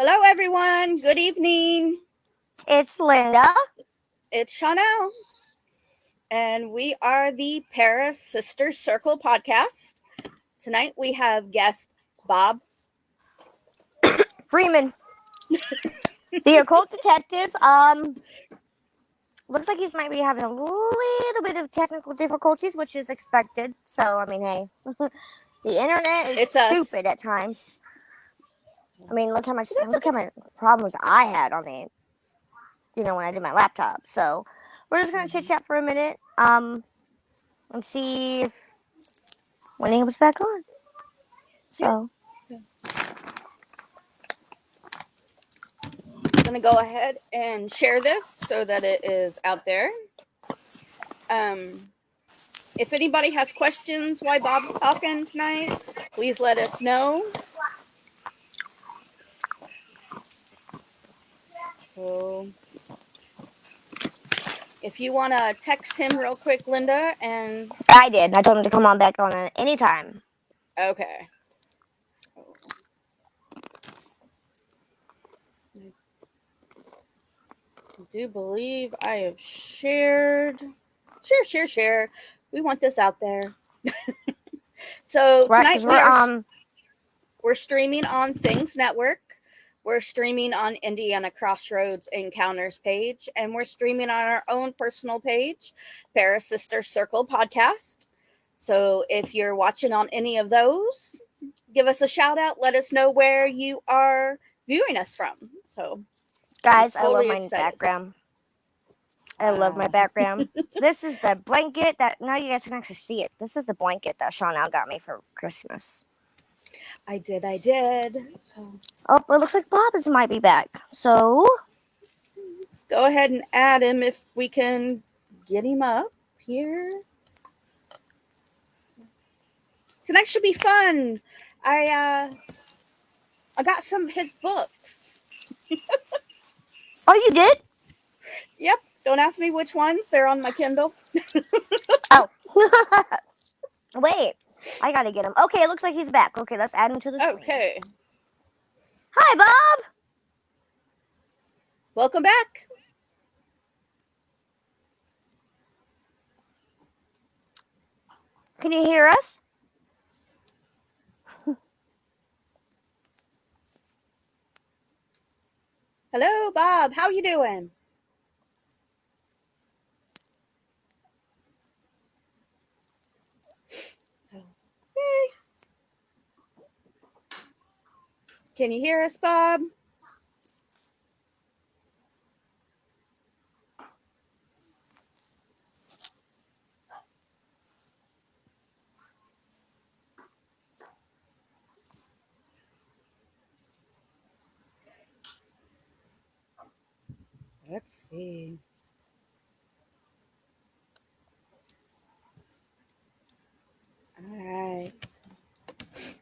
Hello, everyone. Good evening. It's Linda. It's Chanel, and we are the ParaSister's Circle podcast. Tonight we have guest Bob. Freeman, the occult detective. Looks like he's might be having a little bit of technical difficulties, which is expected. So, I mean, hey, the internet is It's us. stupid at times. I mean, look how many problems I had on when I did my laptop. So, we're just gonna chit chat for a minute, and see if when he comes back on. So, I'm going to go ahead and share this so that it is out there. If anybody has questions why Bob's talking tonight, please let us know. So, if you want to text him real quick, Linda, and I did. I told him to come on back on at any time. okay. I do believe I have shared. Share. We want this out there. So Right, tonight because we're streaming on Things Network. We're streaming on Indiana Crossroads Encounters page, and we're streaming on our own personal page, ParaSister's Circle podcast. So if you're watching on any of those, give us a shout out. Let us know where you are viewing us from. So, guys, I'm I love totally my excited. background. I love my background. This is the blanket that now you guys can actually see it. This is the blanket that Chanel got me for Christmas. I did. So Oh, it looks like Bob might be back. So let's go ahead and add him if we can get him up here. Tonight should be fun. I got some of his books. oh, you did? Yep. Don't ask me which ones. They're on my Kindle. Oh, wait. I gotta get him. Okay, it looks like he's back. Okay, let's add him to the screen. Okay. Hi, Bob. Welcome back. Can you hear us? Hello, Bob. How you doing? Hey. Can you hear us, Bob? Let's see. All right.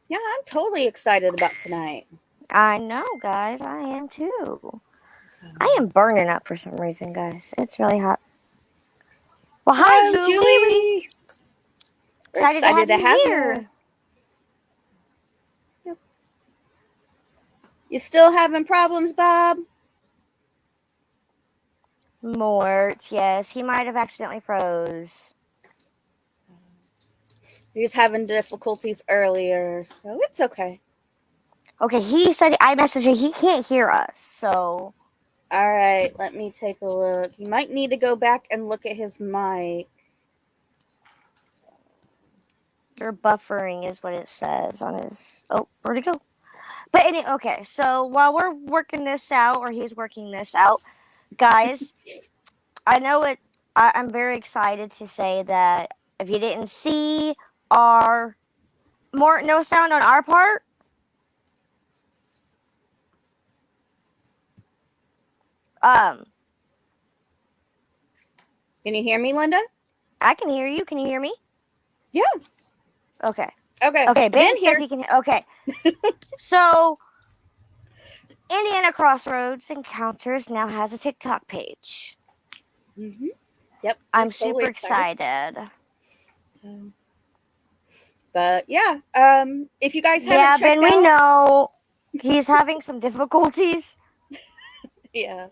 Yeah, I'm totally excited about tonight. I know, guys. I am too. I am burning up for some reason, guys. It's really hot. Well, hi, Hello, Julie. We're excited to have you. Yep. You still having problems, Bob? Mort, yes, he might have accidentally froze. He was having difficulties earlier, so it's okay. Okay, he said I messaged him. He can't hear us, so. All right, let me take a look. You might need to go back and look at his mic. You're buffering is what it says on his. Oh, where'd it go? But okay, so while we're working this out, or he's working this out, guys, I know it. I'm very excited to say that if you didn't see our no sound on our part. Can you hear me, Linda? I can hear you. Can you hear me? Yeah. Okay. Okay. Okay. Ben says he can. Okay. So, Indiana Crossroads Encounters now has a TikTok page. Mm-hmm. Yep. I'm totally super excited. But yeah, if you guys haven't checked Ben, out, we know. He's having some difficulties. Yeah.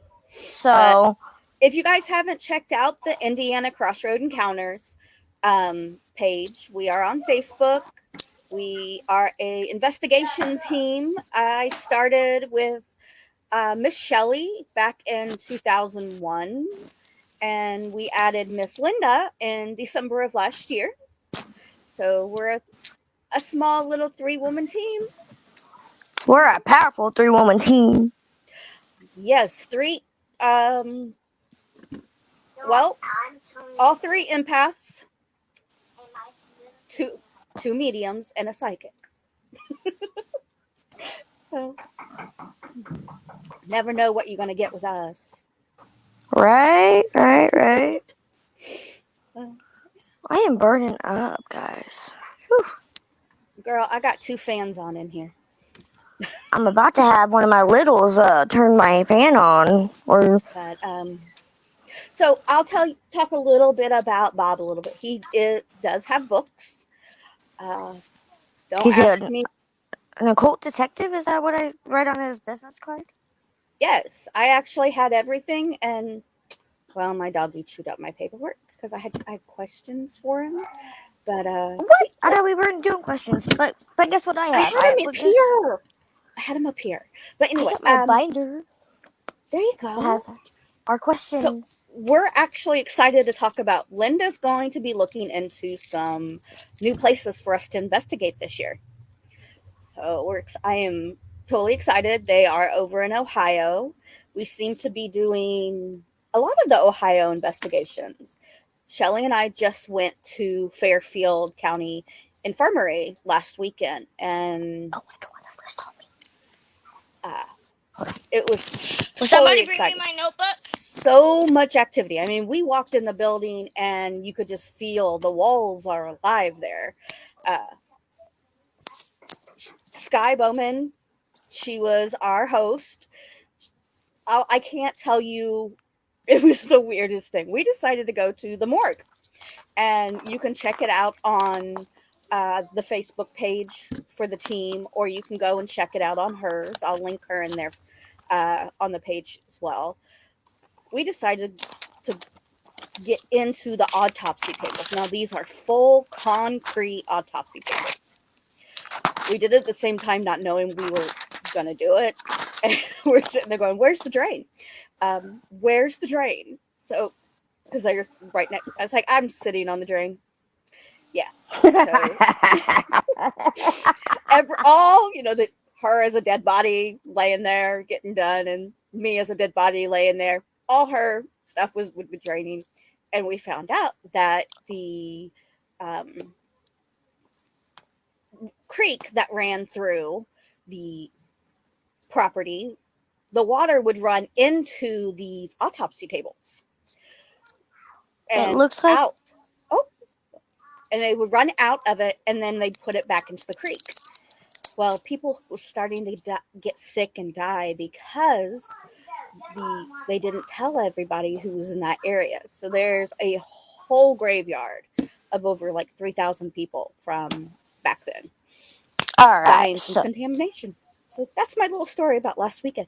But So if you guys haven't checked out the Indiana Crossroad Encounters page, we are on Facebook. We are a investigation team. I started with Miss Shelley back in 2001, and we added Miss Linda in December of last year. So we're a small little 3-woman team. we're a powerful 3-woman team. Yes, three. Well, all 3 empaths, two mediums, and a psychic. So never know what you're gonna get with us. Right. Uh, I am burning up, guys. Whew. Girl, I got 2 fans on in here. I'm about to have one of my littles turn my fan on. Or But so I'll talk a little bit about Bob a little bit. He does have books. Uh, don't he's ask me. an occult detective. Is that what I write on his business card? Yes, I actually had everything, and well, my doggy chewed up my paperwork because I had questions for him. But What? I thought we weren't doing questions, but guess what I I have? had him up here. I had him up here. But I anyway, got my binder there you that go. has our So questions. we're actually excited to talk about. Linda's going to be looking into some new places for us to investigate this year. So I am totally excited. They are over in Ohio. We seem to be doing a lot of the Ohio investigations. Shelly and I just went to Fairfield County Infirmary last weekend, and Oh, I don't want to list on me. it was Will totally somebody bring me exciting. my notebook? So much activity. I mean, we walked in the building and you could just feel the walls are alive there. Uh, Sky Bowman, she was our host. I can't tell you, it was the weirdest thing. We decided to go to the morgue, and you can check it out on the Facebook page for the team, or you can go and check it out on hers. I'll link her in there on the page as well. We decided to get into the autopsy tables. Now, these are full concrete autopsy tables. We did it at the same time, not knowing we were going to do it. And we're sitting there going, "Where's the drain? Where's the drain?" So, because they're right next, I was like, "I'm sitting on the drain." Yeah. So, all, that her as a dead body laying there getting done, and me as a dead body laying there, all her stuff would be draining. And we found out that the um, creek that ran through the property, the water would run into these autopsy tables It and looks like out. Oh, and they would run out of it, and then they'd put it back into the creek. Well, people were starting to get sick and die because they didn't tell everybody who was in that area. So there's a whole graveyard of over like 3,000 people from back then all right. dying from So contamination. So that's my little story about last weekend.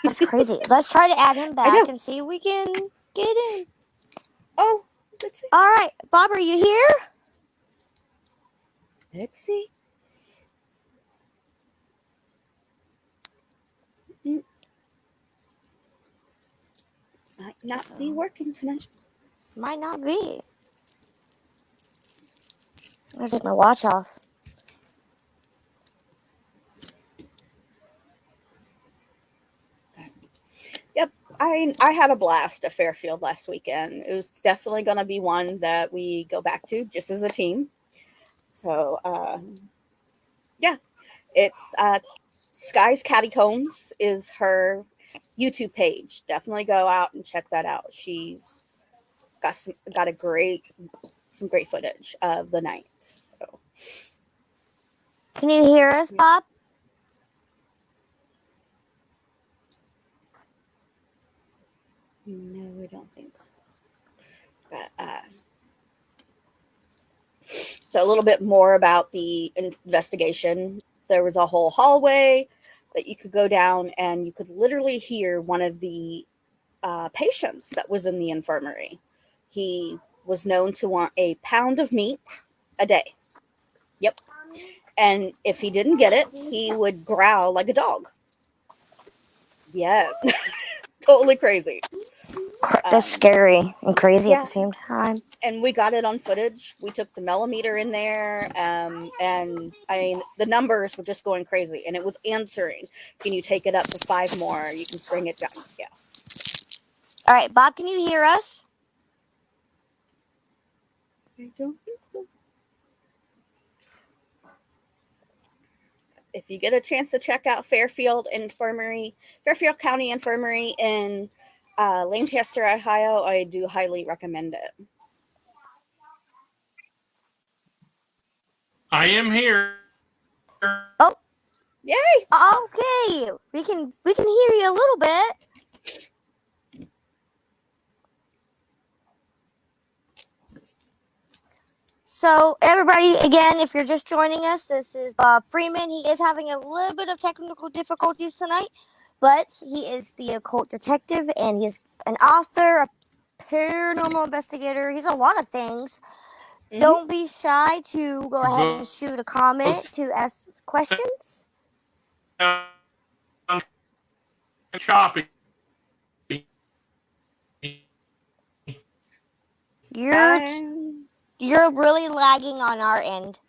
that's crazy. Let's try to add him I back know. and see if we can get in. Oh, let's see. All right, Bob, are you here? Let's see. Mm, might not be working tonight. Might not be. I'm gonna take my watch off. Yep. I had a blast at Fairfield last weekend. It was definitely going to be one that we go back to just as a team. So, yeah, it's Sky's Catacombs is her YouTube page. Definitely go out and check that out. She's got some great footage of the night. So, Can you hear us, yeah. Bob? No, I don't think so. But so a little bit more about the investigation. There was a whole hallway. that you could go down and you could literally hear one of the patients that was in the infirmary. He was known to want a pound of meat a day. Yep. And if he didn't get it, he would growl like a dog. Yeah. Totally crazy. That's Um, scary and crazy at yeah. the same time. And we got it on footage. We took the millimeter in there, and I mean the numbers were just going crazy, and it was answering. Can you take it up to 5 more? You can bring it down. Yeah. All right, Bob, can you hear us? I don't think so. If you get a chance to check out Fairfield County Infirmary in Lancaster, Ohio, I do highly recommend it. I am here. Oh, Yay! okay. We can hear you a little bit. So, everybody, again, if you're just joining us, this is Bob Freeman. He is having a little bit of technical difficulties tonight, but he is the occult detective, and he's an author, a paranormal investigator. He's a lot of things. Mm-hmm. Don't be shy to go ahead Go and shoot a comment to ask questions. shopping. You're really lagging on our end.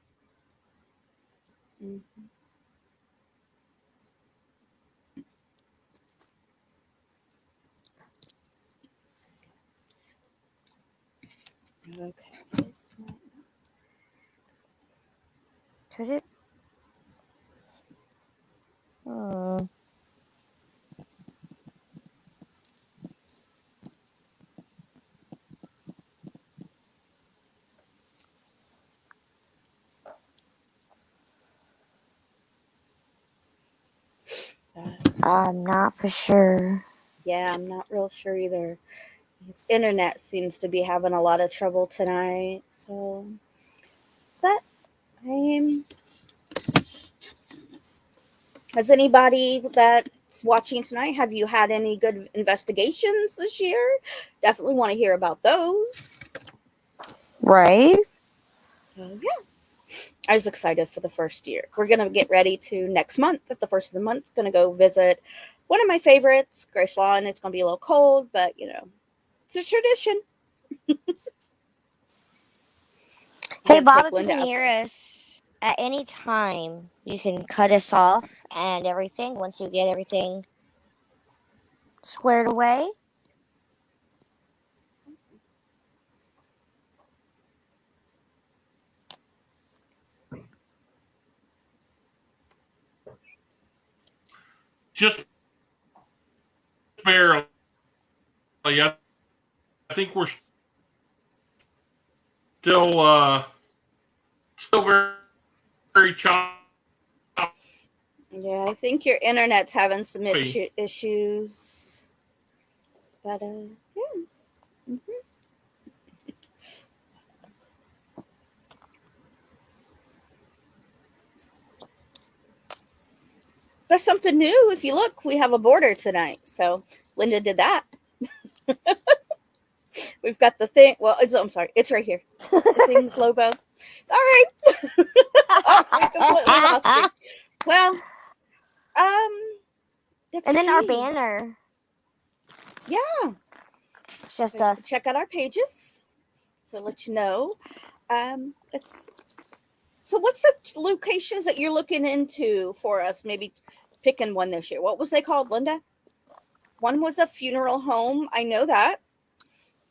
Okay. Could it? I'm not for sure. Yeah, I'm not real sure either. His internet seems to be having a lot of trouble tonight. So, but has anybody that's watching tonight, have you had any good investigations this year? Definitely want to hear about those. Right? So, yeah. I was excited for the first year. We're going to get ready to next month, at the first of the month, going to go visit one of my favorites, Grace Lawn. It's going to be a little cold, but, it's a tradition. Hey, Gonna Bob, take if you Linda can out hear there. us at any time, you can cut us off and everything once you get everything squared away. Just barely. I think we're still very choppy. Yeah, I think your internet's having some issues. But, yeah. Mm-hmm. There's something new. If you look, we have a border tonight. So Linda did that. We've got the thing. Well, I'm sorry. It's right here. The thing's logo. Sorry. Oh, we completely lost you. Well, let's And then our see. banner. Yeah. It's just So us. check out our pages. So let you know. Let's. So what's the locations that you're looking into for us? Maybe picking one this year. What was they called, Linda? One was a funeral home. I know that.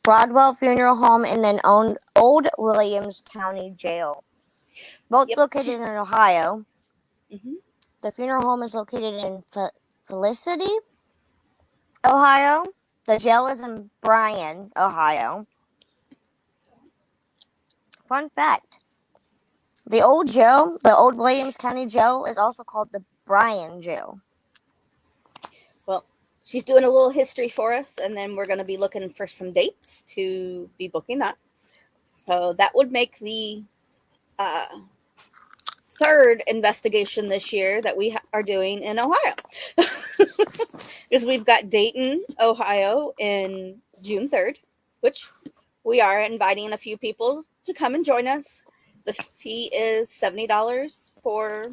Broadwell Funeral Home and then Old Williams County Jail. Both Yep. located in Ohio. Mm-hmm. The funeral home is located in Felicity, Ohio. The jail is in Bryan, Ohio. Fun fact. The Old Williams County Jail, is also called the Bryan Jail. Well, she's doing a little history for us, and then we're going to be looking for some dates to be booking that. So that would make the third investigation this year that we are doing in Ohio. Because we've got Dayton, Ohio in June 3rd, which we are inviting a few people to come and join us. The fee is $70 for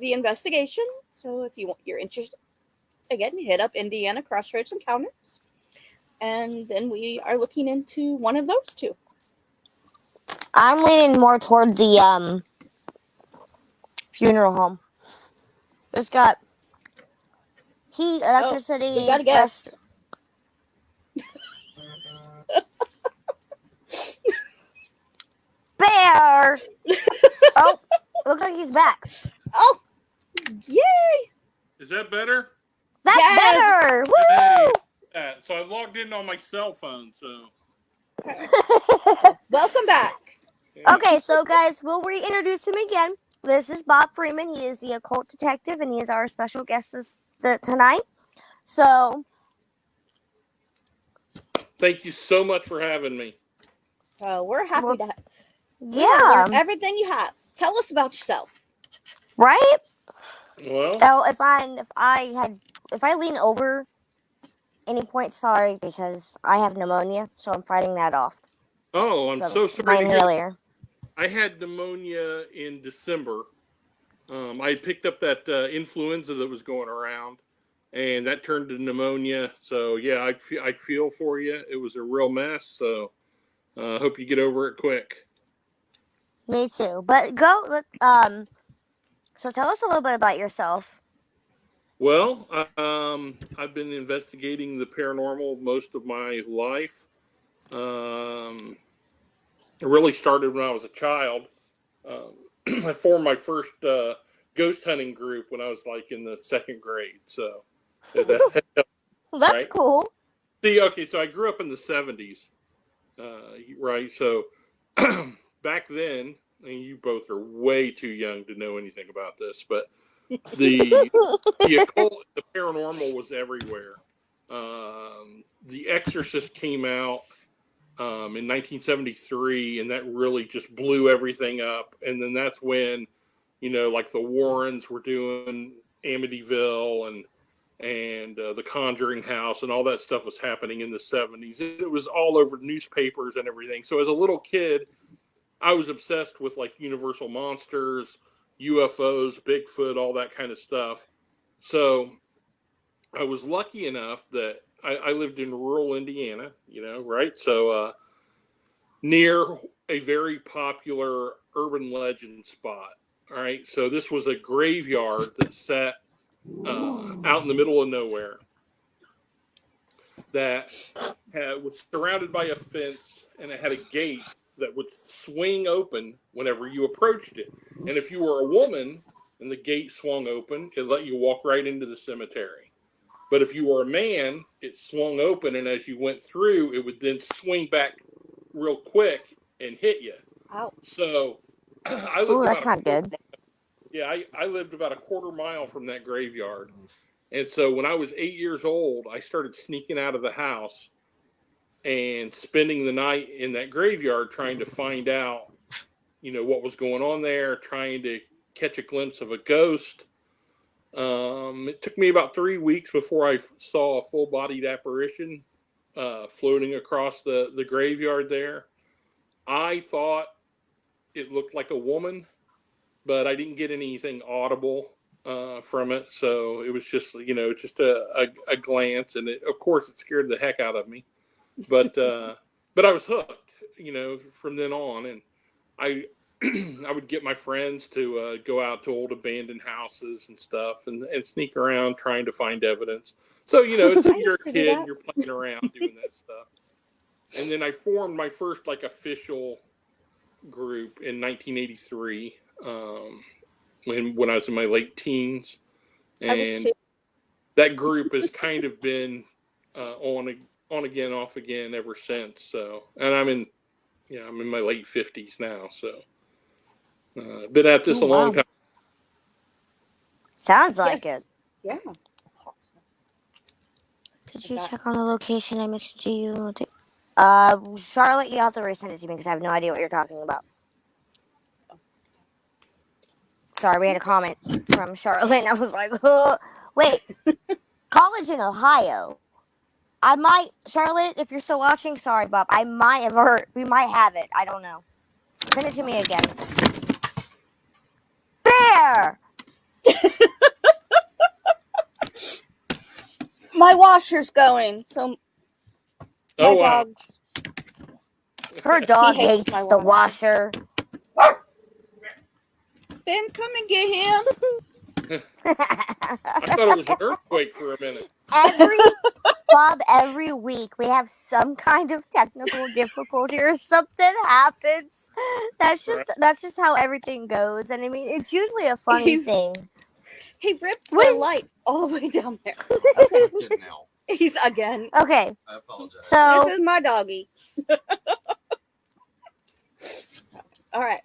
the investigation. So if you're interested, again, hit up Indiana Crossroads Encounters. And then we are looking into one of those two. I'm leaning more toward the funeral home. It's got heat, electricity, we got a guest. Bear! Oh, looks like he's back. Oh, yay! Is that better? That's Yes! better! Woo! Hey, so I logged in on my cell phone, so. Welcome back. Okay, so guys, we'll reintroduce him again. This is Bob Freeman. He is the occult detective, and he is our special guest tonight. So, Thank you so much for having me. We're happy to yeah. learn everything you have. Tell us about yourself. Right? Well, Oh, if I lean over any point, sorry, because I have pneumonia, so I'm fighting that off. oh, I'm so sorry my to hear. inhaler. I had pneumonia in December. I picked up that influenza that was going around, and that turned to pneumonia. So yeah, I feel for you. It was a real mess. So hope you get over it quick. Me too. But so tell us a little bit about yourself. Well, I've been investigating the paranormal most of my life. It really started when I was a child. I formed my first ghost hunting group when I was like in the second grade. So That's right? cool. See, okay, so I grew up in the 70s, right? So back then, and you both are way too young to know anything about this, but the occult, the paranormal was everywhere. The Exorcist came out in 1973, and that really just blew everything up. And then that's when, like the Warrens were doing Amityville and the Conjuring House and all that stuff was happening in the 70s. It was all over newspapers and everything. So as a little kid, I was obsessed with like Universal Monsters, UFOs, Bigfoot, all that kind of stuff. So I was lucky enough that I lived in rural Indiana, right? So near a very popular urban legend spot. All right. So this was a graveyard that sat out in the middle of nowhere that was surrounded by a fence, and it had a gate that would swing open whenever you approached it. And if you were a woman and the gate swung open, it let you walk right into the cemetery. But if you were a man, it swung open, and as you went through, it would then swing back real quick and hit you. Ouch. So I lived Ooh, that's not good. Yeah, I lived about a quarter mile from that graveyard. And so when I was 8 years old, I started sneaking out of the house and spending the night in that graveyard trying to find out, what was going on there, trying to catch a glimpse of a ghost. It took me about 3 weeks before I saw a full-bodied apparition floating across the graveyard there. I thought it looked like a woman, but I didn't get anything audible from it. So it was just, just a glance, and of course, it scared the heck out of me. But but I was hooked, from then on, and I I would get my friends to go out to old abandoned houses and stuff, and sneak around trying to find evidence. So it's you're a kid and you're playing around doing that stuff. And then I formed my first like official group in 1983 when I was in my late teens, and that group has kind of been on again, off again ever since. So, and I'm in my late 50s now, so been at this a long time. Sounds like it. Yeah. Could you check on the location I mentioned to you? Charlotte, you have to resend it to me because I have no idea what you're talking about. Sorry, we had a comment from Charlotte. And I was like, oh, wait, college in Ohio. I might, Charlotte, if you're still watching, sorry, Bob. I might have heard, we might have it. I don't know. Send it to me again. Bear! My washer's going, so my wow. dog's. Her dog He hates hates my the washer. Ben, come and get him. I thought it was an earthquake for a minute. Every week we have some kind of technical difficulty or something happens. That's just how everything goes. And I mean, it's usually a funny thing. He ripped the light all the way down there. Okay. Good now. He's again. Okay. I apologize. So this is my doggy. All right.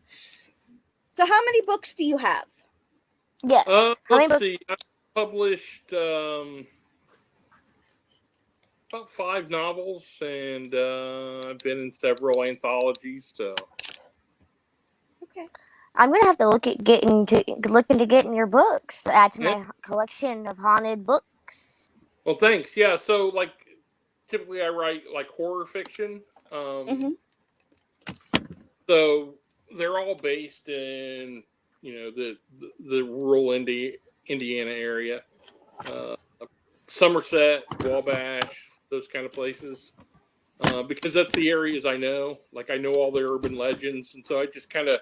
So how many books do you have? yes. How many Let's books? see. I published about 5 novels, and I've been in several anthologies. So Okay. I'm gonna have to look into getting your books to add to my collection of haunted books. well, thanks. Yeah. So like, typically I write like horror fiction. So they're all based in the rural Indiana area, Somerset, Wabash, those kind of places, because that's the areas I know. Like I know all the urban legends, and so I just kind of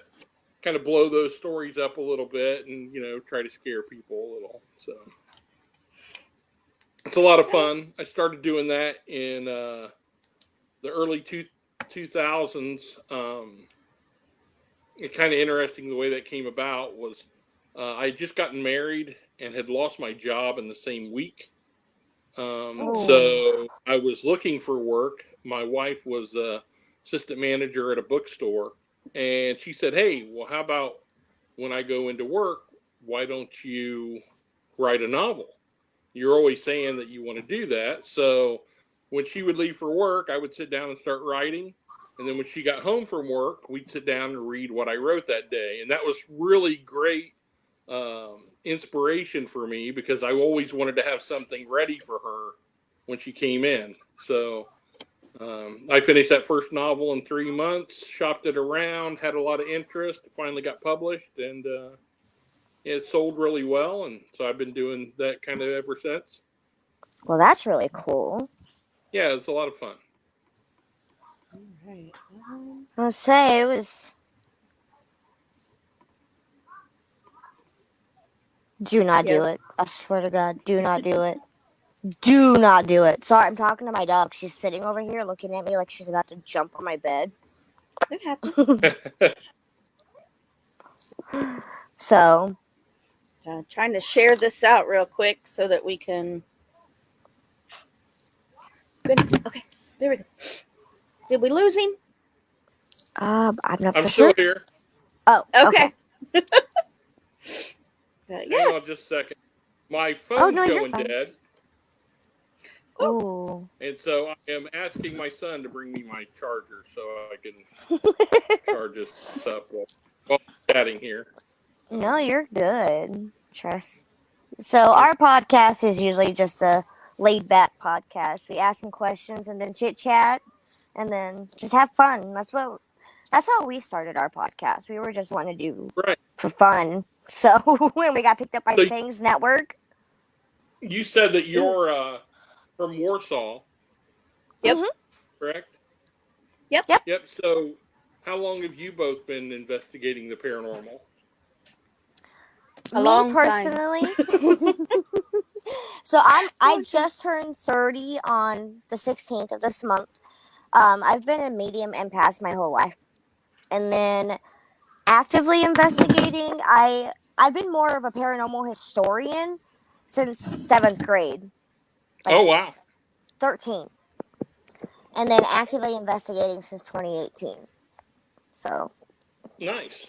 blow those stories up a little bit, and try to scare people a little. So it's a lot of fun. I started doing that in the early 2000s. It's kind of interesting the way that came about was I had just gotten married and had lost my job in the same week. So I was looking for work. My wife was assistant manager at a bookstore, and she said, "Hey, well, how about when I go into work, why don't you write a novel? You're always saying that you want to do that." So when she would leave for work, I would sit down and start writing. And then when she got home from work, we'd sit down and read what I wrote that day. And that was really great inspiration for me because I always wanted to have something ready for her when she came in. So I finished that first novel in 3 months, shopped it around, had a lot of interest, finally got published, and it sold really well. And so I've been doing that kind of ever since. Well, that's really cool. Yeah, it's a lot of fun. All right. I'll say it was. Do not do it. I swear to God, do not do it. Do not do it. Sorry, I'm talking to my dog. She's sitting over here looking at me like she's about to jump on my bed. It happened. So Trying to share this out real quick so that we can. Goodness. Okay, there we go. Did we lose him? I'm not I'm for still sure. here. Oh, Okay. okay. Yeah. Hang on just a second. My phone's going dead. Oh. And so I am asking my son to bring me my charger so I can charge this up while I'm chatting here. No, you're good. Trust. So our podcast is usually just a laid back podcast. We ask some questions and then chit chat and then just have fun. That's how we started our podcast. We were just wanting to do for fun. So when we got picked up by Things Network. You said that you're from Warsaw. Yep. Correct? Yep. So how long have you both been investigating the paranormal? A long personally. So I just turned 30 on the 16th of this month. I've been a medium empath my whole life. And then actively investigating, I've been more of a paranormal historian since 7th grade. Oh, wow. 13. And then actively investigating since 2018. So. Nice.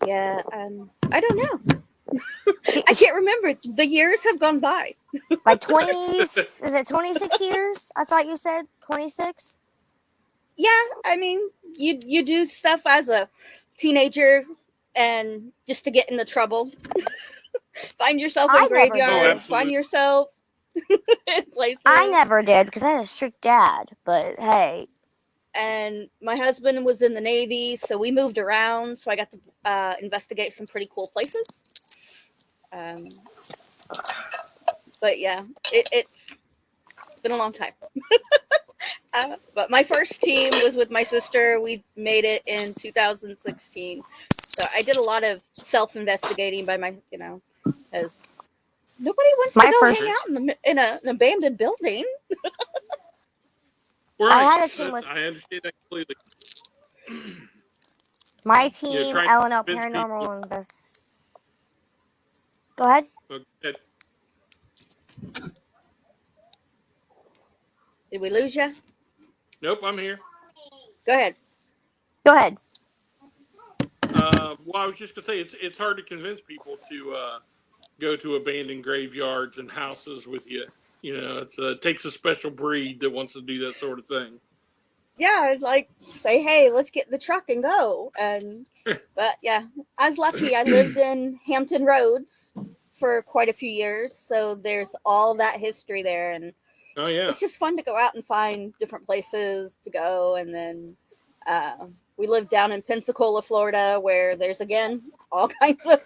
Yeah, I don't know. I can't remember. The years have gone by. Like 20, is it 26 years? I thought you said 26. Yeah, I mean, you do stuff as a teenager and just to get into trouble. Find yourself in I never graveyards. did. Find yourself in places. I never did because I had a strict dad. But hey, And my husband was in the Navy, so we moved around. So I got to investigate some pretty cool places. But yeah, it's been a long time. But my first team was with my sister. We made it in 2016. So I did a lot of self-investigating by as nobody wants to my go first hang out in an abandoned building. Right. I had a team with I understand that completely. my team, Trying to LNL convince people. Paranormal Invest. Go ahead. Okay. Did we lose you? Nope, I'm here. Go ahead. Go ahead. Well, I was just gonna say it's hard to convince people to go to abandoned graveyards and houses with you. You know, it takes a special breed that wants to do that sort of thing. Yeah, I'd like say, hey, let's get in the truck and go. But yeah, I was lucky. I lived in Hampton Roads for quite a few years, so there's all that history there, and Oh yeah. it's just fun to go out and find different places to go. And then we live down in Pensacola, Florida, where there's again all kinds of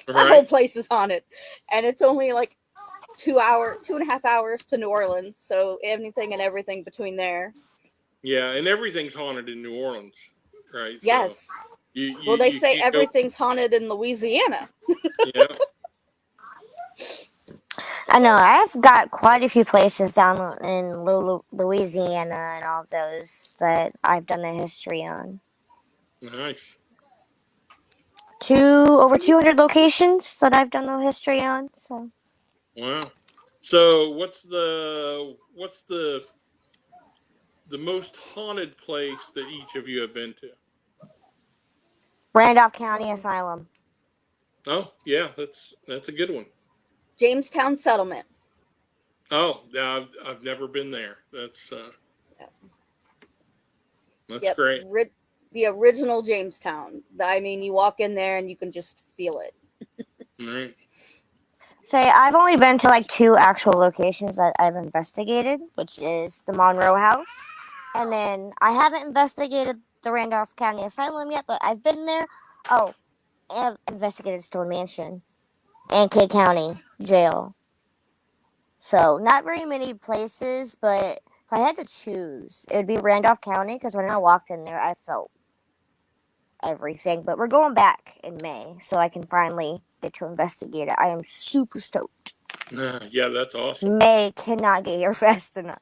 the whole place is haunted, and it's only like 2.5 hours to New Orleans, so anything and everything between there. Yeah, and everything's haunted in New Orleans, right? Yes. So you Well, they you say can't go. everything's haunted in Louisiana. Yeah. I know I've got quite a few places down in Louisiana and all those that I've done the history on. Nice. Over 200 locations that I've done the history on. So Wow. So what's the most haunted place that each of you have been to? Randolph County Asylum. Oh yeah, that's a good one. Jamestown Settlement. Oh yeah, I've never been there. That's Yep. great. The original Jamestown. I mean, you walk in there and you can just feel it. All right. Say, I've only been to like 2 actual locations that I've investigated, which is the Monroe House. And then I haven't investigated the Randolph County Asylum yet, but I've been there. Oh, and I've investigated Stone Mansion and K County Jail. So, not very many places, but if I had to choose, it would be Randolph County because when I walked in there, I felt everything. But we're going back in May, so I can finally get to investigate it. I am super stoked. Yeah, that's awesome. May cannot get here fast enough.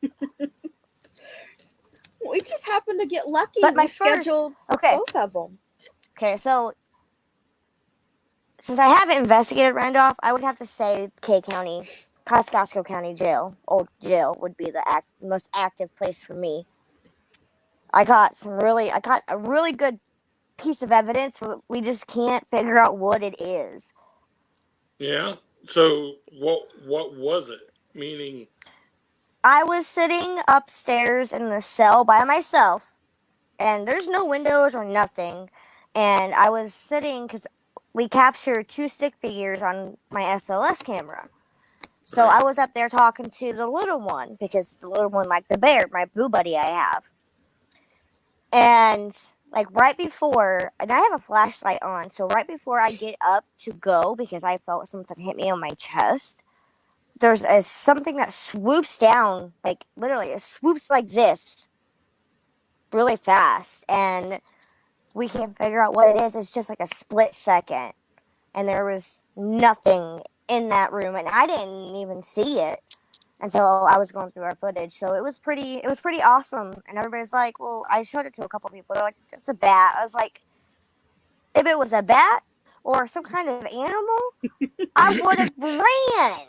We just happened to get lucky. But we scheduled both of them. Okay, so since I haven't investigated Randolph, I would have to say K County, Kosciuszko County Jail, old jail, would be the most active place for me. I got a really good piece of evidence, but we just can't figure out what it is. Yeah. So what was it? Meaning. I was sitting upstairs in the cell by myself, and there's no windows or nothing. And I was sitting because we captured 2 stick figures on my SLS camera. So I was up there talking to the little one because the little one liked the bear, my boo buddy I have. And like right before, and I have a flashlight on, so right before I get up to go because I felt something hit me on my chest, there's something that swoops down, like literally it swoops like this really fast, and we can't figure out what it is. It's just like a split second, and there was nothing in that room, and I didn't even see it until I was going through our footage. So it was pretty awesome. And everybody's like, well, I showed it to a couple people. They're like, it's a bat. I was like, if it was a bat or some kind of animal, I would have ran.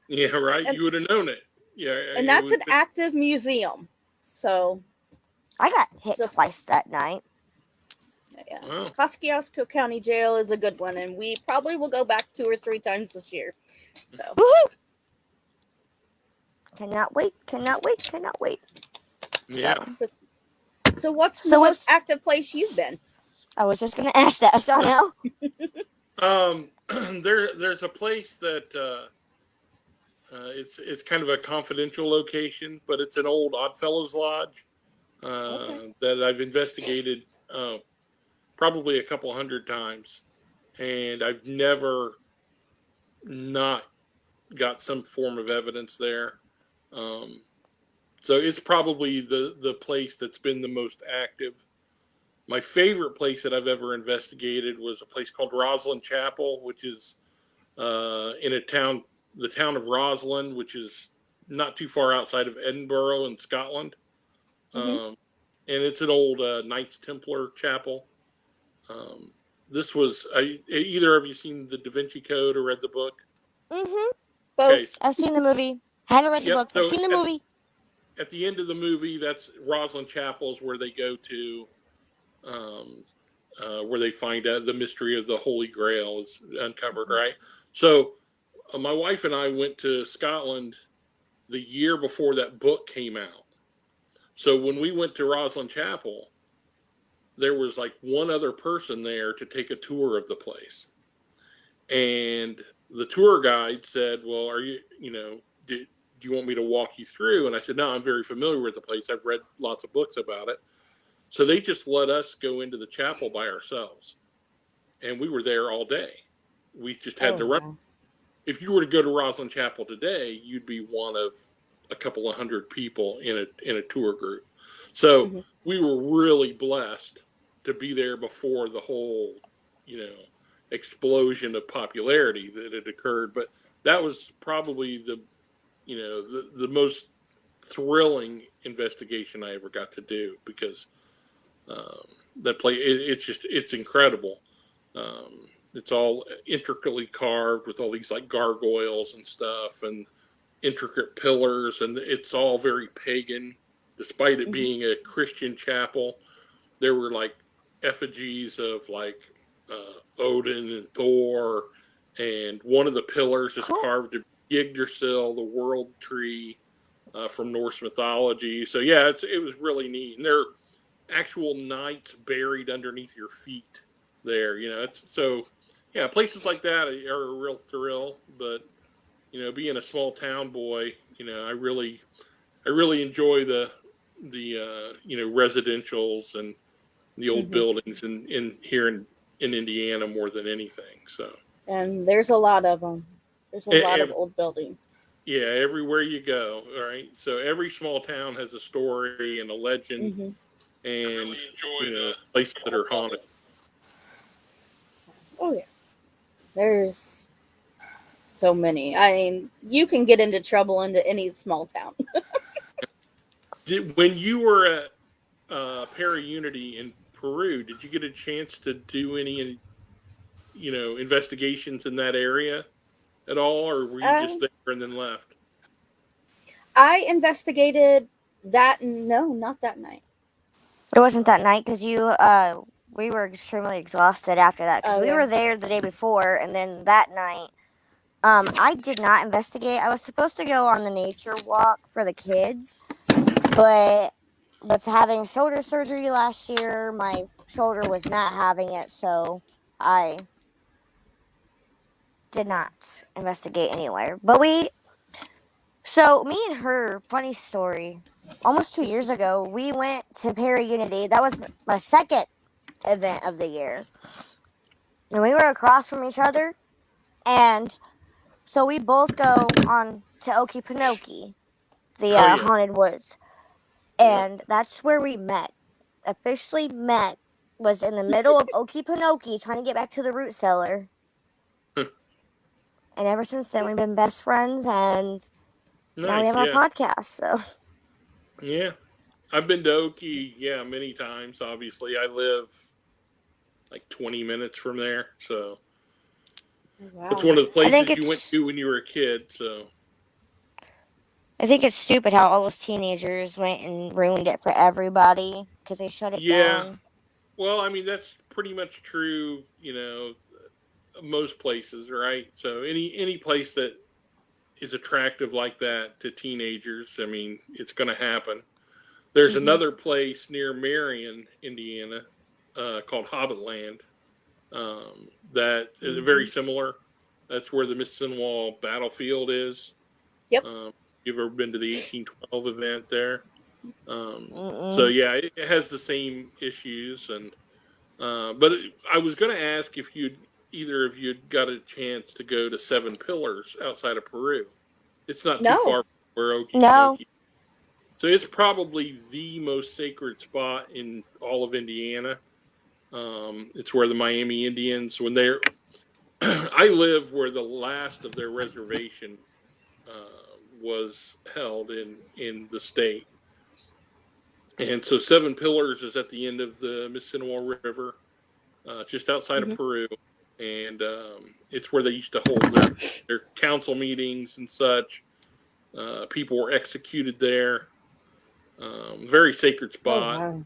Yeah, right. You would have known it. Yeah, and that's an active museum. So I got hit twice that night. Yeah. Wow. Kosciuszko County Jail is a good one, and we probably will go back 2 or 3 times this year. So. Woo-hoo! Cannot wait. Yeah. So what's the most active place you've been? I was just going to ask that. So now. There's a place that it's kind of a confidential location, but it's an old Oddfellows Lodge that I've investigated probably a couple hundred times, and I've never not got some form of evidence there. Um, so it's probably the place that's been the most active. My favorite place that I've ever investigated was a place called Roslyn Chapel, which is in the town of Roslyn, which is not too far outside of Edinburgh in Scotland. Mm-hmm. And it's an old Knights Templar chapel. This was either of you seen the Da Vinci Code or read the book? Mm-hmm. Both. Okay, I've seen the movie. Haven't read the book. I've so seen the movie. at the end of the movie, that's Roslyn Chapel is where they go to, where they find out the mystery of the Holy Grail is uncovered, right? So my wife and I went to Scotland the year before that book came out. So when we went to Roslyn Chapel, there was like one other person there to take a tour of the place. And the tour guide said, well, are you, do you want me to walk you through? And I said, no, I'm very familiar with the place. I've read lots of books about it. So they just let us go into the chapel by ourselves. And we were there all day. We just had to run. Wow. If you were to go to Roslyn Chapel today, you'd be one of a couple of hundred people in a tour group. So Mm-hmm. we were really blessed to be there before the whole, explosion of popularity that had occurred. But that was probably the most thrilling investigation I ever got to do because that place it's incredible. It's all intricately carved with all these like gargoyles and stuff and intricate pillars, and it's all very pagan. Despite it Mm-hmm. being a Christian chapel, there were like effigies of like Odin and Thor, and one of the pillars is carved of Yggdrasil, the world tree from Norse mythology. So yeah, it was really neat, and there are actual knights buried underneath your feet there. It's so yeah, places like that are a real thrill. But being a small town boy, I really enjoy the residentials and the old Mm-hmm. buildings in here in Indiana more than anything. So And there's a lot of them. There's a lot of ev- old buildings. yeah, everywhere you go, all right. So every small town has a story and a legend, Mm-hmm. and places that are haunted. Oh yeah. There's so many. I mean, you can get into trouble into any small town. When you were at Para Unity in Peru, did you get a chance to do any investigations in that area at all, or were you just Um, there and then left? I investigated that. No, not that night. It wasn't that night because we were extremely exhausted after that because Oh we yeah. were there the day before, and then that night, I did not investigate. I was supposed to go on the nature walk for the kids, but with having shoulder surgery last year, my shoulder was not having it, so I did not investigate anywhere. So me and her, funny story. Almost 2 years ago, we went to Perry Unity. That was my second event of the year. And we were across from each other. And so we both go on to Okefenokee, the Oh yeah, Haunted Woods. yep. And that's where we met. Officially met was in the middle of Okefenokee trying to get back to the root cellar. And ever since then, we've been best friends. And now we Nice. have our Yeah, podcast. So yeah. I've been to Okie, yeah, many times. Obviously, I live like 20 minutes from there, so it's Wow. one of the I think places you went it's to when you were a kid. So I think it's stupid how all those teenagers went and ruined it for everybody because they shut it yeah, down. well, I mean that's pretty much true. Most places, right? So any place that is attractive like that to teenagers, I mean, it's going to happen. There's Mm-hmm. another place near Marion, Indiana, called Hobbitland. That is very similar. That's where the Mississinawa battlefield is. Yep. You've ever been to the 1812 event there? So Mm-mm. yeah, it has the same issues. And but I was going to ask if either of you got a chance to go to Seven Pillars outside of Peru. It's not too No. far from where No. Okeechobee. So it's probably the most sacred spot in all of Indiana. It's where the Miami Indians, when they're, I live where the last of their reservation was held in the state, and so Seven Pillars is at the end of the Mississinawa River, just outside of Mm-hmm. Peru, and it's where they used to hold their council meetings and such. People were executed there. Very sacred Oh, spot. wow.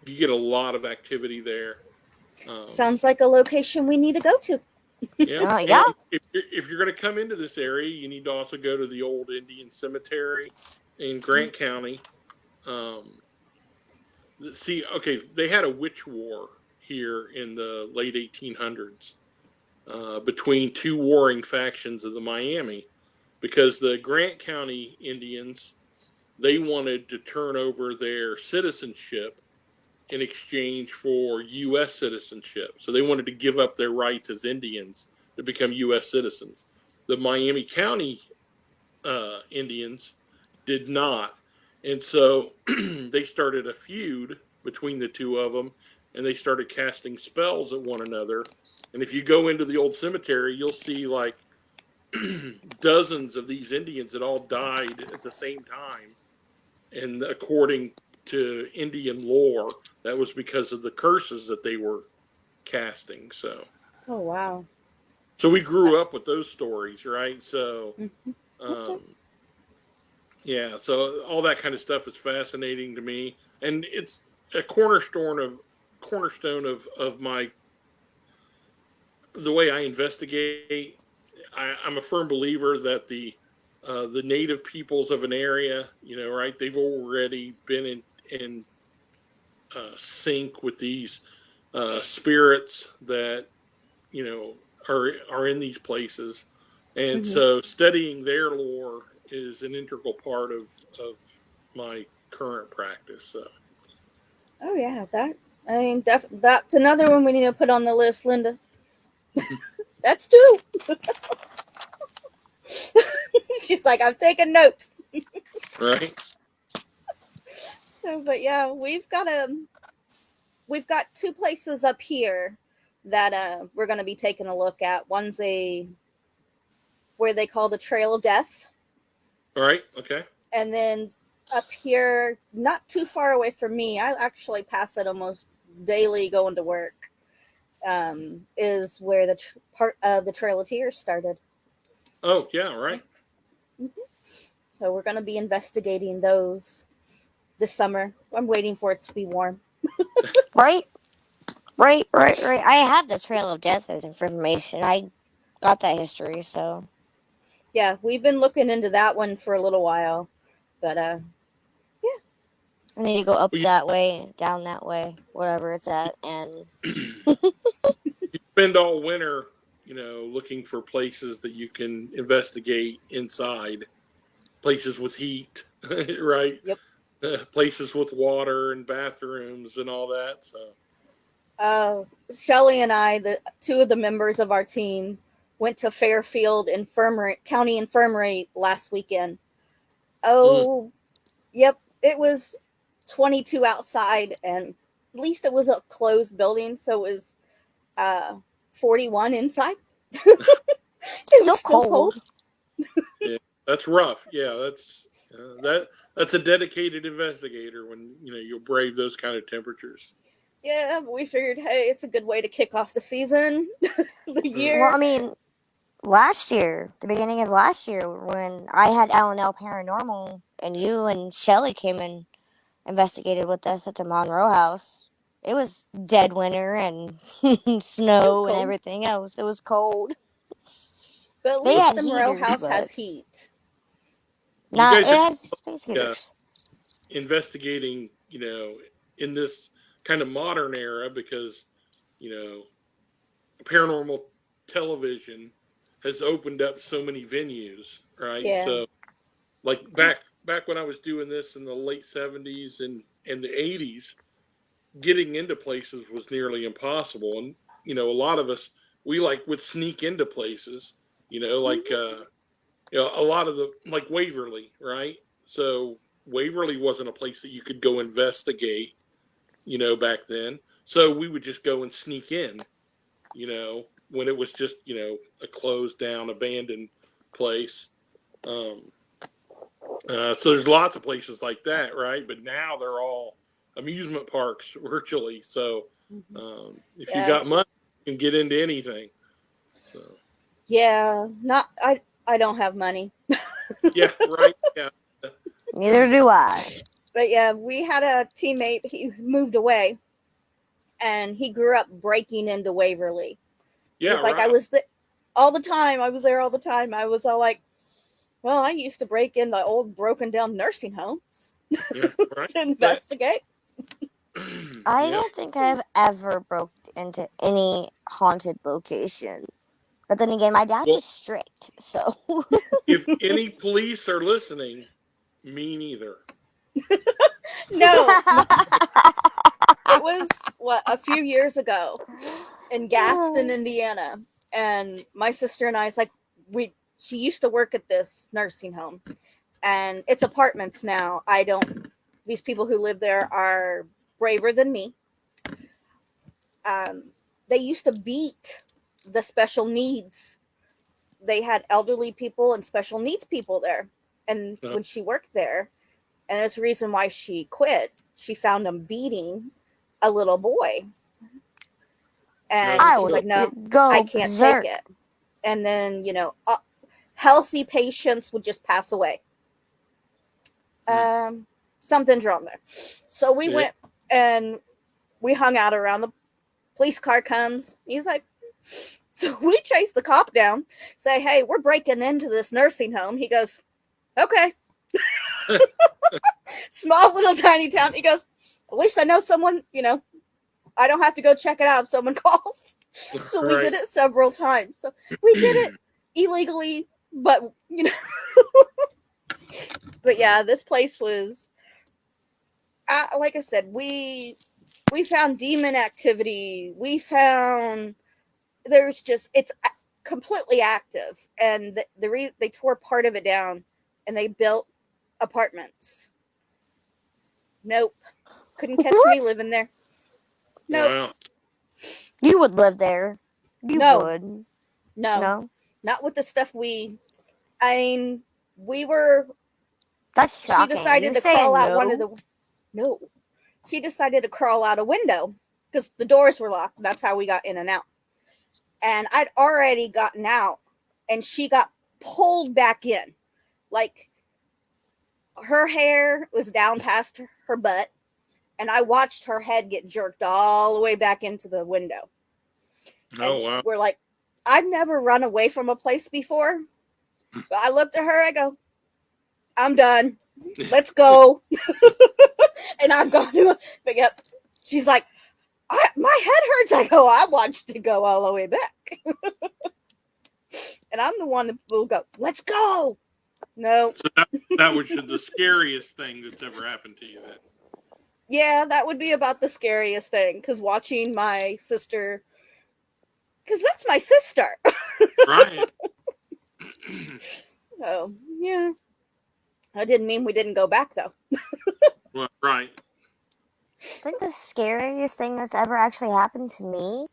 You get a lot of activity there. Sounds like a location we need to go to. Yeah, Yeah. and if you're going to come into this area, you need to also go to the old Indian Cemetery in Grant County. Um, See, okay, they had a witch war here in the late 1800s between two warring factions of the Miami, because the Grant County Indians, they wanted to turn over their citizenship in exchange for U.S. citizenship. So they wanted to give up their rights as Indians to become U.S. citizens. The Miami County Indians did not. And so they started a feud between the two of them, and they started casting spells at one another. And if you go into the old cemetery, you'll see like dozens of these Indians that all died at the same time. And according to Indian lore, that was because of the curses that they were casting. Oh, wow. So we grew up with those stories, right? So, Mhm. Okay. um, yeah, so all that kind of stuff is fascinating to me, and it's a cornerstone of my the way I investigate. I'm a firm believer that the native peoples of an area, right? They've already been in sync with these spirits that are in these places, and Hmm. so studying their lore is an integral part of my current practice. So Oh, yeah. That's another one we need to put on the list, Linda. That's two. She's like, I'm taking notes. right. So, but yeah, we've got two places up here that we're going to be taking a look at. One's a where they call the Trail of Death, All right. Okay. and then up here, not too far away from me, I actually pass it almost daily going to work. Is where the part of the Trail of Tears started. Oh yeah. So, Right. mhm. So we're going to be investigating those this summer. I'm waiting for it to be warm. Right? Right. I have the Trail of Death as information. I got that history, so Yeah, we've been looking into that one for a little while, but I need to go up Well, that way, down that way, wherever it's at, and you spend all winter, looking for places that you can investigate inside, places with heat, right? yep. Places with water and bathrooms and all that. So. Shelly and I, the two of the members of our team, went to Fairfield County Infirmary last weekend. Mm. Oh, yep, it was 22 outside, and at least it was a closed building, so it was uh 41 inside. It was still still cold. cold. Yeah, that's rough. Yeah, that's a dedicated investigator when you'll brave those kind of temperatures. Yeah, but we figured, hey, it's a good way to kick off the season, the Mm. Well, year. I mean, last year, the beginning of last year, when I had L&L Paranormal, and you and Shelly came and investigated with us at the Monroe House, it was dead winter and It was snow and cold, everything else. It was cold. but at They least had the Moreau heaters, house has but heat. You not. guys It are has space uh, heaters. investigating, in this kind of modern era because, paranormal television has opened up so many venues, right? Yeah. So, like back when I was doing this in the late '70s and the '80s, getting into places was nearly impossible, and a lot of us we would sneak into places, a lot of the like Waverly, right? So Waverly wasn't a place that you could go investigate, back then. So we would just go and sneak in, when it was just, a closed down, abandoned place. Um, so there's lots of places like that, right? But now they're all amusement parks virtually. So if you Yeah. got money, you can get into anything. So Yeah. Not I don't have money. yeah, right. Yeah. Neither do I. But yeah, we had a teammate, he moved away and he grew up breaking into Waverly. Yeah, He's like, I right. was all the time. I was there all the time. I was all like, well, I used to break into old broken down nursing homes Yeah, right. to investigate. I Yep. don't think I've ever broke into any haunted location. But then again, my dad Well, was strict, so. if any police are listening, me neither. No, it was a few years ago in Gaston, Indiana, and my sister and I's like she used to work at this nursing home, and it's apartments now. These people who live there are braver than me. Um, they used to beat the special needs. They had elderly people and special needs people there, and Uh, when she worked there, and that's the reason why she quit. She found them beating a little boy, and I she's so like, "No, would I go can't take berserk. it." And then healthy patients would just pass away. hmm, Something's wrong there. So we yeah, went and we hung out around. The police car comes. He's like, so we chase the cop down, say, hey, we're breaking into this nursing home. He goes, okay. Small little tiny town. He goes, at least I know someone, I don't have to go check it out if someone calls. So we did right. it several times. So we did it illegally, but but yeah, this place was, like I said, we found demon activity. We found it's completely active, and they tore part of it down, and they built apartments. Nope, couldn't catch me What? living there. Nope, Wow. You would live there. You no, would. no, No? not with the stuff we. I mean, we were. That's She shocking. decided You're to crawl saying out one of no? the. No, she decided to crawl out a window because the doors were locked. That's how we got in and out. And I'd already gotten out, and she got pulled back in. Like her hair was down past her butt, and I watched her head get jerked all the way back into the window. And Oh, wow. we're like, I've never run away from a place before. But I looked at her, I go, I'm done. Let's go. And I'm going to pick up. She's like, my head hurts. I go, I watched it go all the way back. And I'm the one that will go, let's go. No. So that was the scariest thing that's ever happened to you then. Yeah, that would be about the scariest thing, because watching my sister, because that's my sister. Right. Oh, yeah. I didn't mean we didn't go back, though. Well, right. I think the scariest thing that's ever actually happened to me,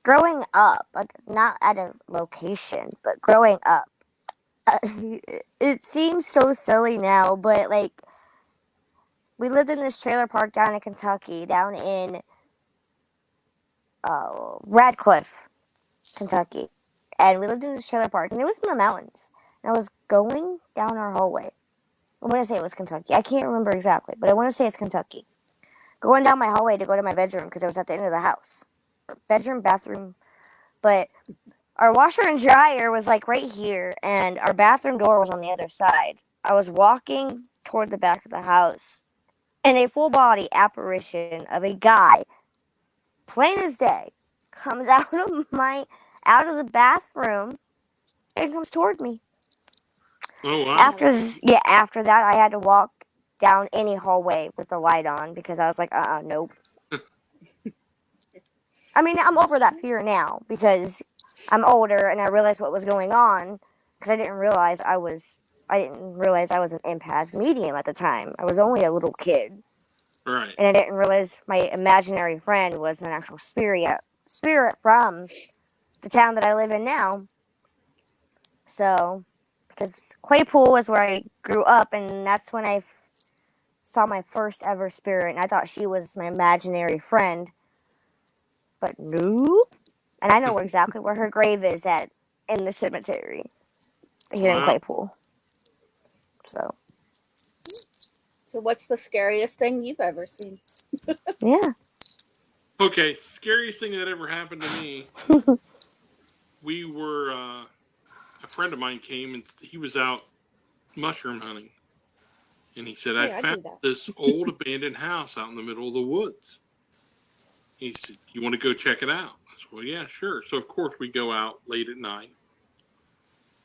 growing up, like not at a location, but growing up, it seems so silly now, but like we lived in this trailer park down in Kentucky, down in Radcliffe, Kentucky, and we lived in this trailer park, and it was in the mountains. And I was going down our hallway. I want to say it was Kentucky. I can't remember exactly, but I want to say it's Kentucky. Going down my hallway to go to my bedroom because it was at the end of the house. Bedroom, bathroom, but our washer and dryer was like right here, and our bathroom door was on the other side. I was walking toward the back of the house, and a full body apparition of a guy, plain as day, comes out of the bathroom and comes toward me. Oh wow. After that, I had to walk down any hallway with the light on because I was like, nope. I mean, I'm over that fear now because I'm older and I realized what was going on because I didn't realize I was an empath medium at the time. I was only a little kid. Right. And I didn't realize my imaginary friend was an actual spirit from the town that I live in now. So, because Claypool is where I grew up, and that's when I saw my first ever spirit, and I thought she was my imaginary friend. But nope. And I know exactly where her grave is at in the cemetery here in Wow. Claypool. So, what's the scariest thing you've ever seen? yeah. Okay, scariest thing that ever happened to me. We were a friend of mine came and he was out mushroom hunting, and he said, "I Hey, I found do that. this old abandoned house out in the middle of the woods." He said, "You want to go check it out?" I said, "Well, yeah, sure." So of course we go out late at night,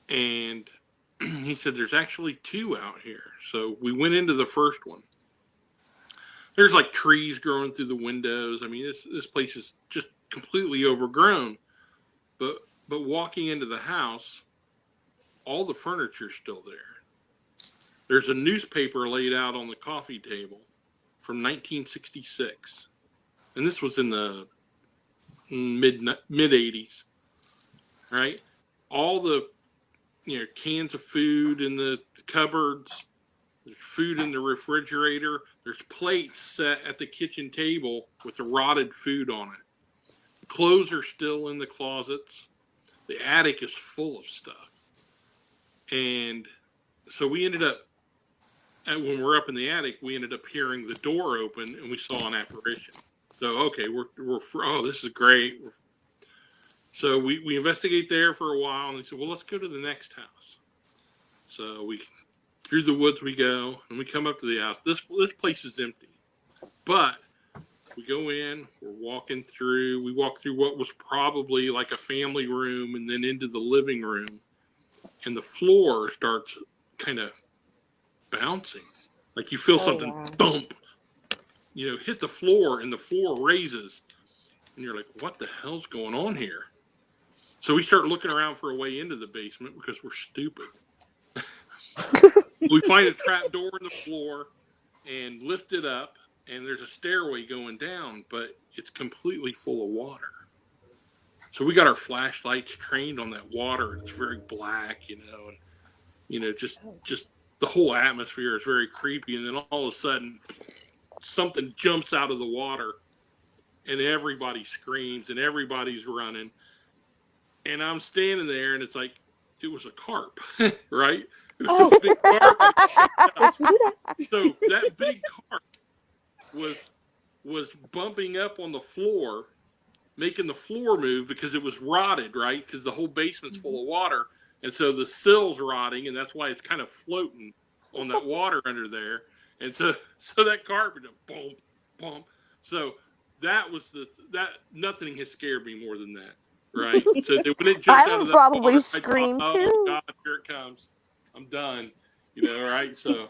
and he said, "There's actually two out here." So we went into the first one. There's like trees growing through the windows. I mean, this place is just completely overgrown. But walking into the house, all the furniture's still there. There's a newspaper laid out on the coffee table from 1966, and this was in the mid 80s, right? All the cans of food in the cupboards. There's food in the refrigerator. There's plates set at the kitchen table with the rotted food on it. Clothes are still in the closets. The attic is full of stuff. And so we ended up, when we're up in the attic, we ended up hearing the door open and we saw an apparition. So, okay, this is great. So we investigate there for a while and they said, well, let's go to the next house. So through the woods we go and we come up to the house. This place is empty, but we go in, we walk through what was probably like a family room and then into the living room, and the floor starts kind of bouncing. Like you feel something thump, hit the floor and the floor raises. And you're like, what the hell's going on here? So we start looking around for a way into the basement because we're stupid. We find a trap door in the floor and lift it up, and there's a stairway going down, but it's completely full of water. So we got our flashlights trained on that water, and it's very black, and just the whole atmosphere is very creepy. And then all of a sudden, something jumps out of the water, and everybody screams, and everybody's running. And I'm standing there, and it's like it was a carp, right? It was this big carp. Yes, we do that. So that big carp was bumping up on the floor, making the floor move because it was rotted, right? Because the whole basement's full of water, and so the sill's rotting, and that's why it's kind of floating on that water under there. And so that carpet, boom, boom. So that nothing has scared me more than that, right? So when it jumped I out of would the probably water, scream I thought, too. oh God, here it comes. I'm done, right? So,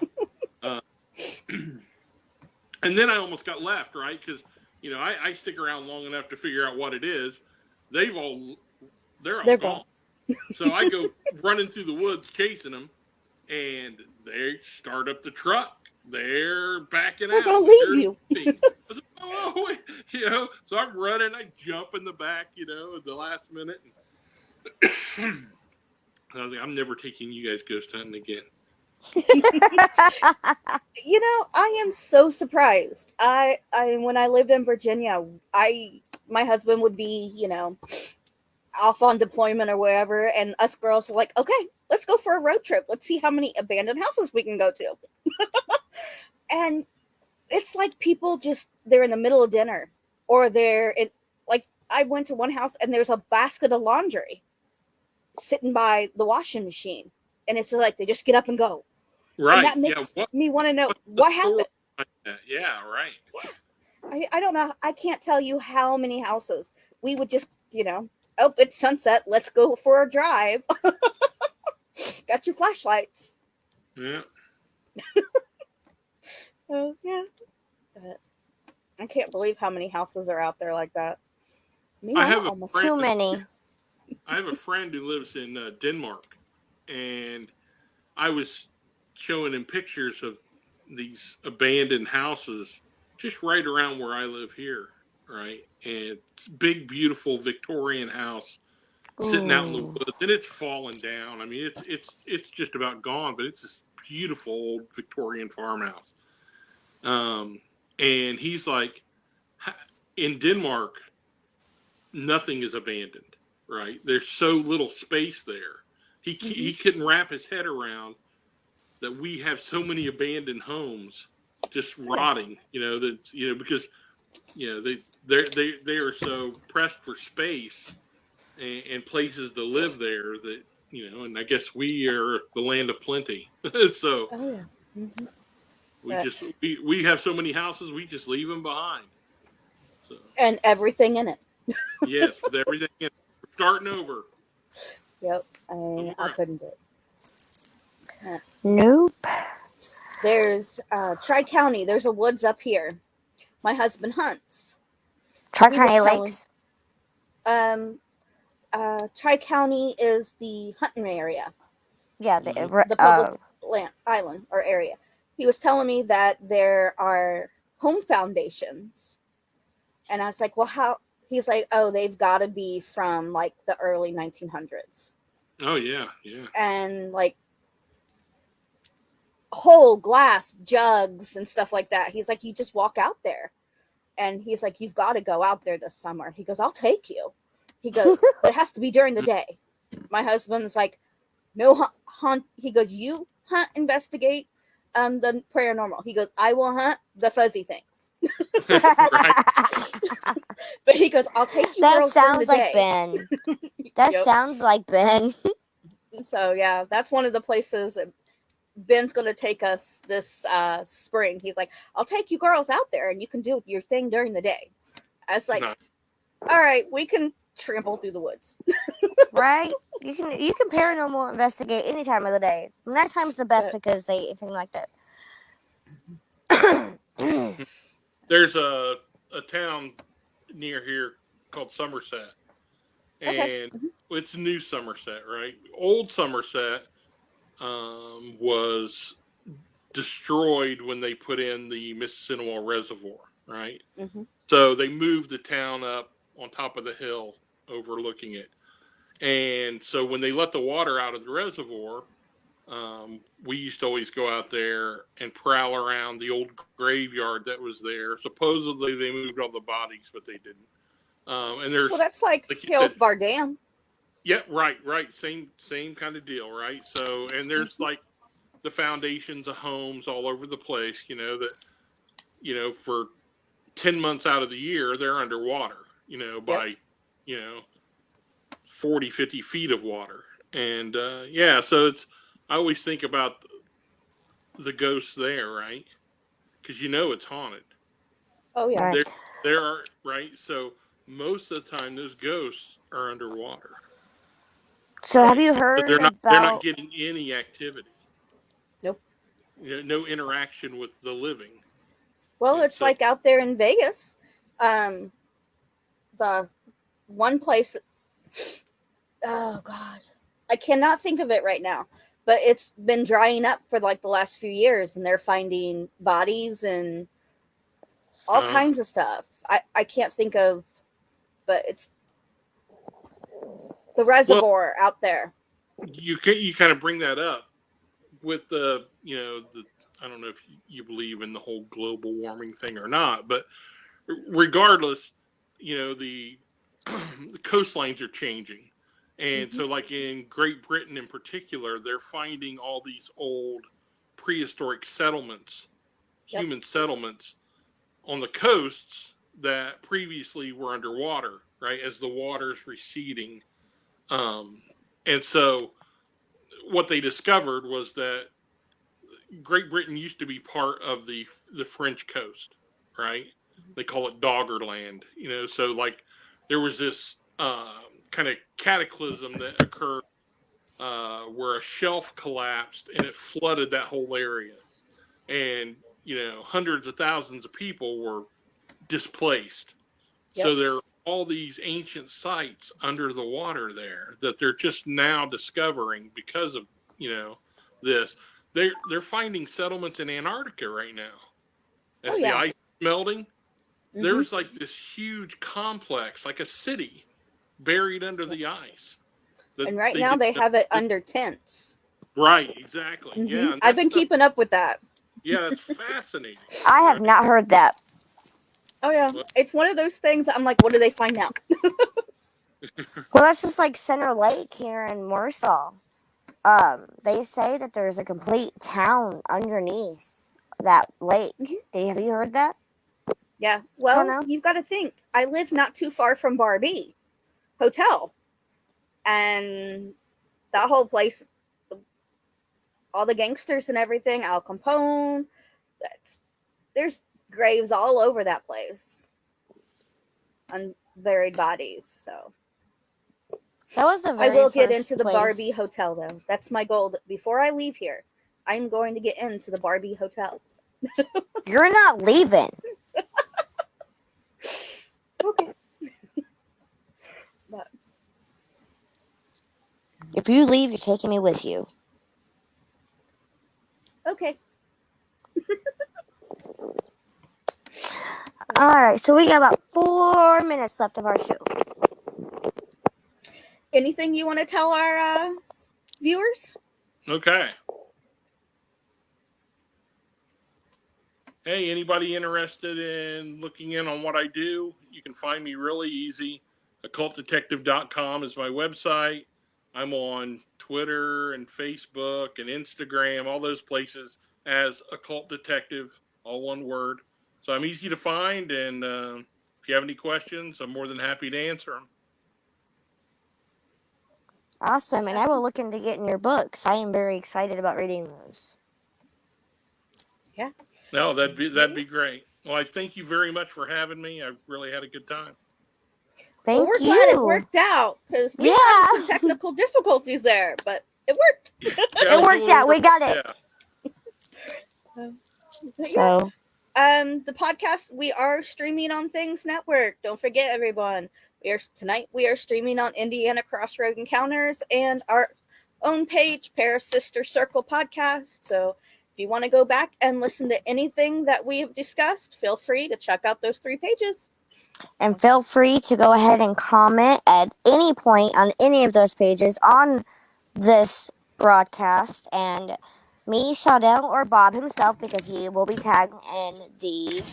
and then I almost got left, right? Because I stick around long enough to figure out what it is. They're all gone. So I go running through the woods chasing them, and they start up the truck. They're backing We're out. gonna leave you. I was like, oh, wait. So I'm running. I jump in the back, at the last minute. I was like, I'm never taking you guys ghost hunting again. I am so surprised. I when I lived in Virginia, my husband would be, off on deployment or wherever, and us girls are like, okay, let's go for a road trip. Let's see how many abandoned houses we can go to. And it's like people they're in the middle of dinner, or like I went to one house and there's a basket of laundry sitting by the washing machine, and it's like they just get up and go. Right. And that makes me want to know what happened. Yeah, right. I don't know. I can't tell you how many houses we would just, oh, it's sunset. Let's go for a drive. Got your flashlights. Yeah. Oh, yeah. But I can't believe how many houses are out there like that. Me, I I'm have a almost friend. Too many. I have a friend who lives in Denmark, and I was showing him pictures of these abandoned houses just right around where I live here, right? And it's a big, beautiful Victorian house sitting out in the Ooh. woods, and it's fallen down. I mean, it's just about gone, but it's this beautiful old Victorian farmhouse. Um, and he's like, in Denmark, nothing is abandoned, right? There's so little space there. He couldn't wrap his head around that we have so many abandoned homes just rotting. Because they are so pressed for space and places to live there that and I guess we are the land of plenty. So Oh, yeah. Mm-hmm. we just we have so many houses, we just leave them behind. So And everything in it. yes, with everything starting over Yep. on the I ground. couldn't do it. Nope. There's Tri County. There's a woods up here. My husband hunts. He was Tri-County telling Lakes. um Tri County is the hunting area, Yeah, the public land island or area. He was telling me that there are home foundations, and I was like, well, how? He's like, oh, they've got to be from like the early 1900s, Oh yeah, yeah. and like whole glass jugs and stuff like that. He's like, you just walk out there. And he's like, you've got to go out there this summer. He goes, I'll take you. He goes, but it has to be during the day. My husband's like, no hunt. He goes, you hunt, investigate the paranormal. He goes, I will hunt the fuzzy things. Right. But he goes, I'll take you That girls during the sounds like day. Ben. That Yep. sounds like Ben. So yeah, that's one of the places that Ben's going to take us this spring. He's like, I'll take you girls out there and you can do your thing during the day. I was like, No. all right, we can trample through the woods. Right? You can paranormal investigate any time of the day. Nighttime's the best But, because they seem like that. There's a town near here called Somerset, okay. and it's New Somerset, right? Old Somerset was destroyed when they put in the Mississippi Reservoir, right? Mm-hmm. So they moved the town up on top of the hill overlooking it. And so when they let the water out of the reservoir, we used to always go out there and prowl around the old graveyard that was there. Supposedly they moved all the bodies, but they didn't. And Well, there's, that's like like you said, Hillsbar Dam. yeah, right, same kind of deal, right? So, and there's Mm-hmm. like the foundations of homes all over the place, that for 10 months out of the year they're underwater, Yep. by you know 40, 50 feet of water. And yeah, so I always think about the ghosts there, right? Because it's haunted. Oh yeah. Right. There, there are, right. So most of the time, those ghosts are underwater, So have right? you So heard they're not about getting any activity, Nope. no interaction with the living, Well, and it's so like out there in Vegas. Um, the one place. Oh God, I cannot think of it right now. But it's been drying up for like the last few years, and they're finding bodies and all uh, kinds of stuff. I can't think of, but it's the well, reservoir out there. you kind of bring that up with the I don't know if you believe in the whole global warming thing or not, but regardless, the the coastlines are changing. And Mm-hmm. so like in Great Britain in particular, they're finding all these old prehistoric settlements, Yep. human settlements on the coasts that previously were underwater, right, as the water's receding. And so what they discovered was that Great Britain used to be part of the French coast, right? They call it Doggerland, So like there was this kind of cataclysm that occurred where a shelf collapsed and it flooded that whole area, and hundreds of thousands of people were displaced. So Yep. there are all these ancient sites under the water there that they're just now discovering because of this. They're finding settlements in Antarctica right now Oh as the yeah. ice is melting. Hmm. There's like this huge complex, like a city, buried under the ice. And That right they now did they have it under tents. right, exactly. Hmm. Yeah, and I've that been stuff. keeping up with that. Yeah, that's fascinating. I have Right? not heard that. Oh yeah, Well, it's one of those things. I'm like, what do they find out? Well, that's just like Center Lake here in Warsaw. They say that there's a complete town underneath that lake. Have you heard that? Yeah. Well, Shana? you've got to think. I live not too far from Barbie Hotel, and that whole place, all the gangsters and everything, Al Capone. There's graves all over that place, unburied bodies. So That was the I very will get first into the place. Barbie Hotel though. That's my goal. Before I leave here, I'm going to get into the Barbie Hotel. You're not leaving. Okay. But If you leave, you're taking me with you. okay. All right, so we got about 4 minutes left of our show. Anything you want to tell our viewers? okay. Hey, anybody interested in looking in on what I do? You can find me really easy. occultdetective.com is my website. I'm on Twitter and Facebook and Instagram, all those places as Occult Detective, all one word. So I'm easy to find, and if you have any questions, I'm more than happy to answer them. Awesome, and I will look into getting your books. I am very excited about reading those. Yeah. No, that'd be great. Well, I thank you very much for having me. I really had a good time. Thank We're you. glad it worked out because we had some technical difficulties there, but it worked. Yeah, It worked out. We got it. Yeah. So, The podcast, we are streaming on Things Network. Don't forget, everyone. Tonight we are streaming on Indiana Crossroad Encounters and our own page, ParaSister's Circle Podcast. So if you want to go back and listen to anything that we have discussed, feel free to check out those 3 pages. and feel free to go ahead and comment at any point on any of those pages on this broadcast, and me, Shadell, or Bob himself, because he will be tagged in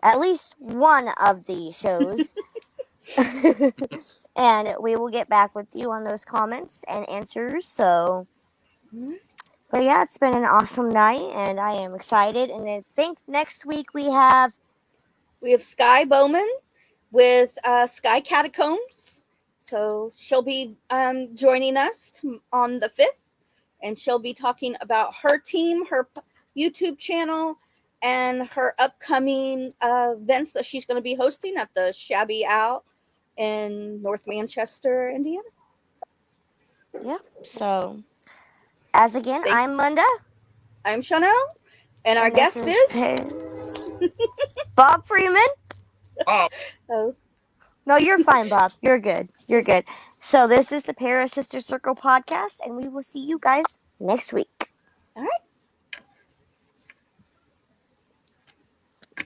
at least one of the shows. And we will get back with you on those comments and answers. So, but yeah, it's been an awesome night, and I am excited. And I think next week we have Sky Bowman with Sky Catacombs. So she'll be joining us on the 5th, and she'll be talking about her team, her YouTube channel, and her upcoming events that she's going to be hosting at the Shabby Owl in North Manchester, Indiana. Yeah. So, as again, I'm Linda. I'm Chanel, and our this guest is Bob Freeman. Oh. Oh. No, you're fine, Bob. You're good. You're good. So this is the ParaSister's Circle podcast, and we will see you guys next week. All right.